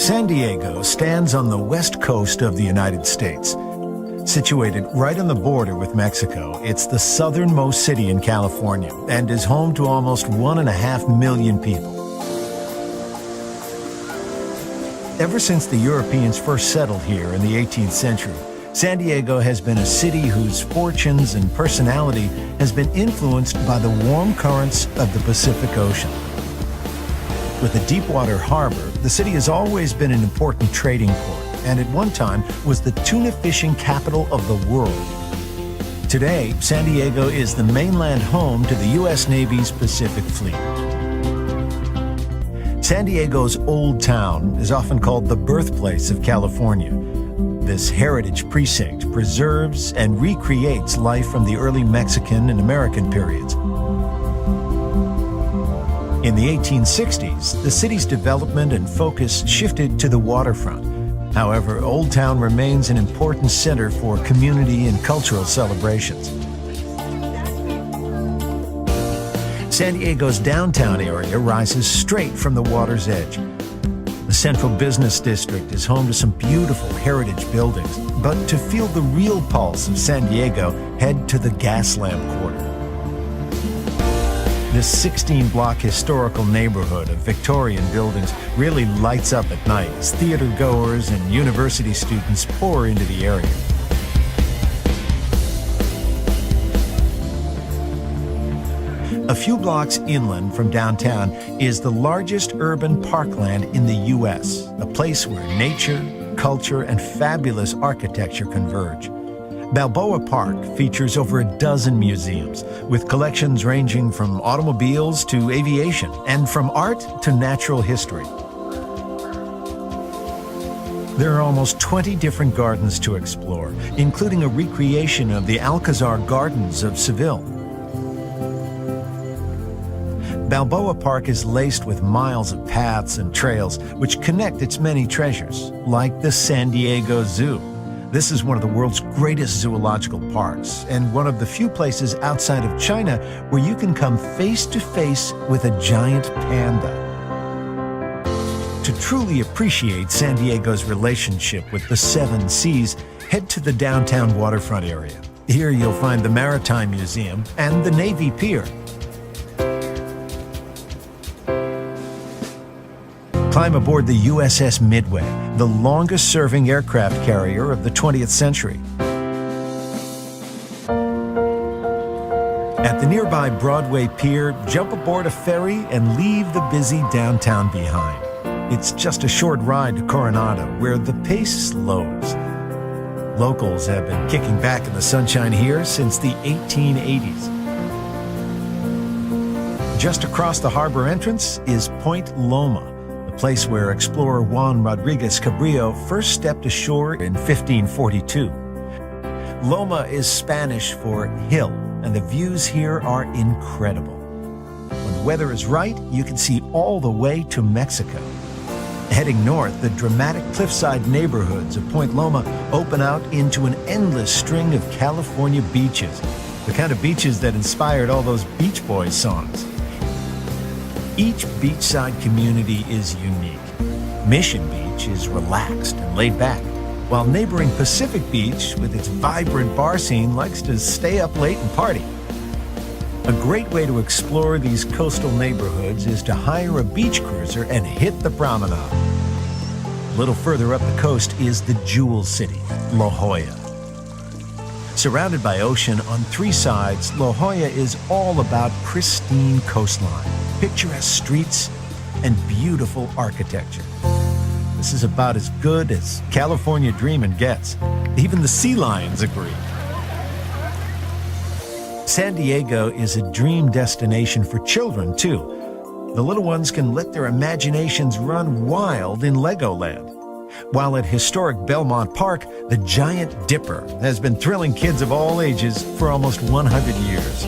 San Diego stands on the west coast of the United States. Situated right on the border with Mexico, it's the southernmost city in California and is home to almost 1.5 million people. Ever since the Europeans first settled here in the 18th century, San Diego has been a city whose fortunes and personality has been influenced by the warm currents of the Pacific Ocean. With a deep-water harbor, the city has always been an important trading port, and at one time was the tuna fishing capital of the world. Today, San Diego is the mainland home to the U.S. Navy's Pacific Fleet. San Diego's Old Town is often called the birthplace of California. This heritage precinct preserves and recreates life from the early Mexican and American periods. In the 1860s, the city's development and focus shifted to the waterfront. However, Old Town remains an important center for community and cultural celebrations. San Diego's downtown area rises straight from the water's edge. The central business district is home to some beautiful heritage buildings, but to feel the real pulse of San Diego, head to the Gaslamp Quarter. This 16-block historical neighborhood of Victorian buildings really lights up at night as theater goers and university students pour into the area. A few blocks inland from downtown is the largest urban parkland in the U.S., a place where nature, culture, and fabulous architecture converge. Balboa Park features over a dozen museums, with collections ranging from automobiles to aviation, and from art to natural history. There are almost 20 different gardens to explore, including a recreation of the Alcazar Gardens of Seville. Balboa Park is laced with miles of paths and trails which connect its many treasures, like the San Diego Zoo. This is one of the world's greatest zoological parks and one of the few places outside of China where you can come face to face with a giant panda. To truly appreciate San Diego's relationship with the seven seas, head to the downtown waterfront area. Here you'll find the Maritime Museum and the Navy Pier. Climb aboard the USS Midway, the longest-serving aircraft carrier of the 20th century. At the nearby Broadway Pier, jump aboard a ferry and leave the busy downtown behind. It's just a short ride to Coronado, where the pace slows. Locals have been kicking back in the sunshine here since the 1880s. Just across the harbor entrance is Point Loma, place where explorer Juan Rodriguez Cabrillo first stepped ashore in 1542. Loma is Spanish for hill, and the views here are incredible. When the weather is right, you can see all the way to Mexico. Heading north, the dramatic cliffside neighborhoods of Point Loma open out into an endless string of California beaches, the kind of beaches that inspired all those Beach Boys songs. Each beachside community is unique. Mission Beach is relaxed and laid back, while neighboring Pacific Beach, with its vibrant bar scene, likes to stay up late and party. A great way to explore these coastal neighborhoods is to hire a beach cruiser and hit the promenade. A little further up the coast is the Jewel City, La Jolla. Surrounded by ocean on three sides, La Jolla is all about pristine coastline, picturesque streets, and beautiful architecture. This is about as good as California dreamin' gets. Even the sea lions agree. San Diego is a dream destination for children, too. The little ones can let their imaginations run wild in Legoland. While at historic Belmont Park, the Giant Dipper has been thrilling kids of all ages for almost 100 years.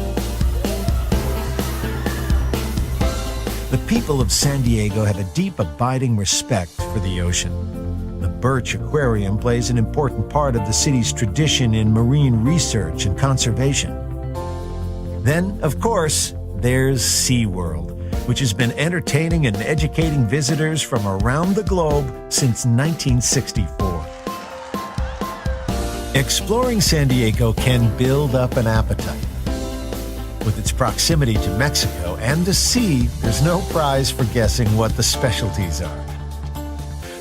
The people of San Diego have a deep, abiding respect for the ocean. The Birch Aquarium plays an important part of the city's tradition in marine research and conservation. Then, of course, there's SeaWorld, which has been entertaining and educating visitors from around the globe since 1964. Exploring San Diego can build up an appetite. With its proximity to Mexico and the sea, there's no prize for guessing what the specialties are.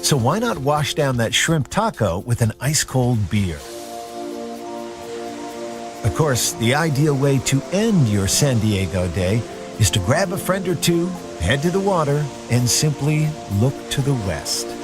So why not wash down that shrimp taco with an ice-cold beer? Of course, the ideal way to end your San Diego day is to grab a friend or two, head to the water, and simply look to the west.